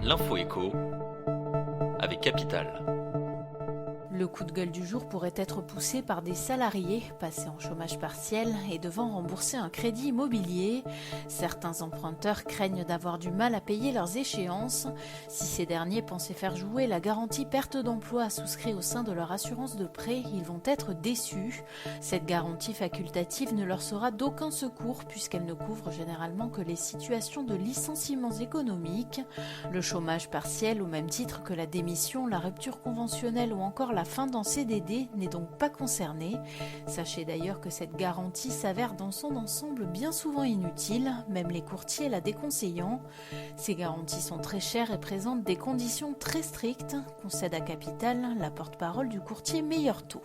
L'info écho avec Capital. Le coup de gueule du jour pourrait être poussé par des salariés passés en chômage partiel et devant rembourser un crédit immobilier. Certains emprunteurs craignent d'avoir du mal à payer leurs échéances. Si ces derniers pensaient faire jouer la garantie perte d'emploi souscrite au sein de leur assurance de prêt, ils vont être déçus. Cette garantie facultative ne leur sera d'aucun secours puisqu'elle ne couvre généralement que les situations de licenciements économiques. Le chômage partiel, au même titre que la démission, la rupture conventionnelle ou encore la fin d'un CDD n'est donc pas concernée. Sachez d'ailleurs que cette garantie s'avère dans son ensemble bien souvent inutile, même les courtiers la déconseillant. Ces garanties sont très chères et présentent des conditions très strictes, concède à Capital la porte-parole du courtier Meilleur Taux.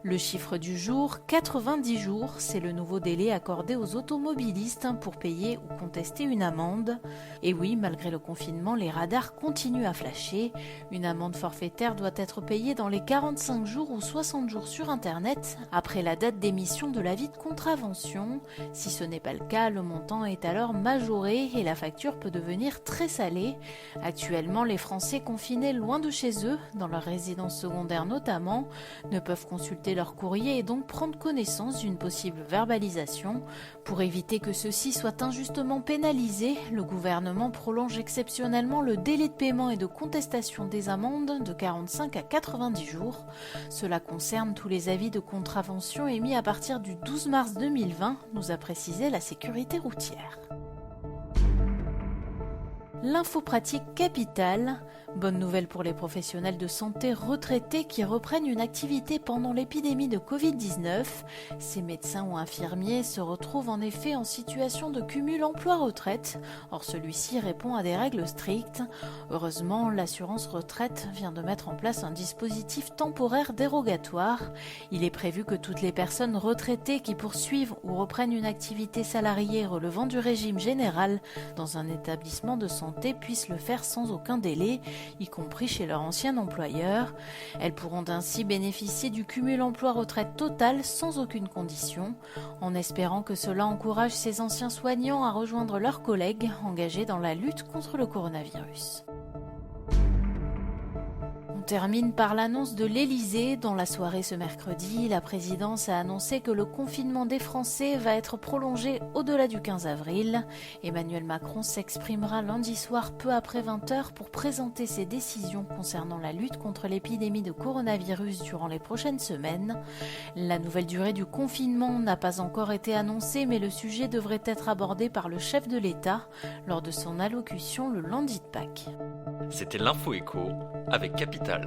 Le chiffre du jour, 90 jours, c'est le nouveau délai accordé aux automobilistes pour payer ou contester une amende. Et oui, malgré le confinement, les radars continuent à flasher. Une amende forfaitaire doit être payée dans les 45 jours ou 60 jours sur Internet, après la date d'émission de l'avis de contravention. Si ce n'est pas le cas, le montant est alors majoré et la facture peut devenir très salée. Actuellement, les Français confinés loin de chez eux, dans leur résidence secondaire notamment, ne peuvent consulter leur courrier et donc prendre connaissance d'une possible verbalisation. Pour éviter que ceux-ci soient injustement pénalisés, le gouvernement prolonge exceptionnellement le délai de paiement et de contestation des amendes de 45 à 90 jours. Cela concerne tous les avis de contravention émis à partir du 12 mars 2020, nous a précisé la sécurité routière. L'info pratique Capital. Bonne nouvelle pour les professionnels de santé retraités qui reprennent une activité pendant l'épidémie de Covid-19. Ces médecins ou infirmiers se retrouvent en effet en situation de cumul emploi-retraite. Or celui-ci répond à des règles strictes. Heureusement, l'assurance retraite vient de mettre en place un dispositif temporaire dérogatoire. Il est prévu que toutes les personnes retraitées qui poursuivent ou reprennent une activité salariée relevant du régime général dans un établissement de santé puissent le faire sans aucun délai, y compris chez leur ancien employeur. Elles pourront ainsi bénéficier du cumul emploi-retraite total sans aucune condition, en espérant que cela encourage ces anciens soignants à rejoindre leurs collègues engagés dans la lutte contre le coronavirus. On termine par l'annonce de l'Elysée. Dans la soirée ce mercredi, la présidence a annoncé que le confinement des Français va être prolongé au-delà du 15 avril. Emmanuel Macron s'exprimera lundi soir peu après 20h pour présenter ses décisions concernant la lutte contre l'épidémie de coronavirus durant les prochaines semaines. La nouvelle durée du confinement n'a pas encore été annoncée, mais le sujet devrait être abordé par le chef de l'État lors de son allocution le lundi de Pâques. C'était l'info écho avec Capital.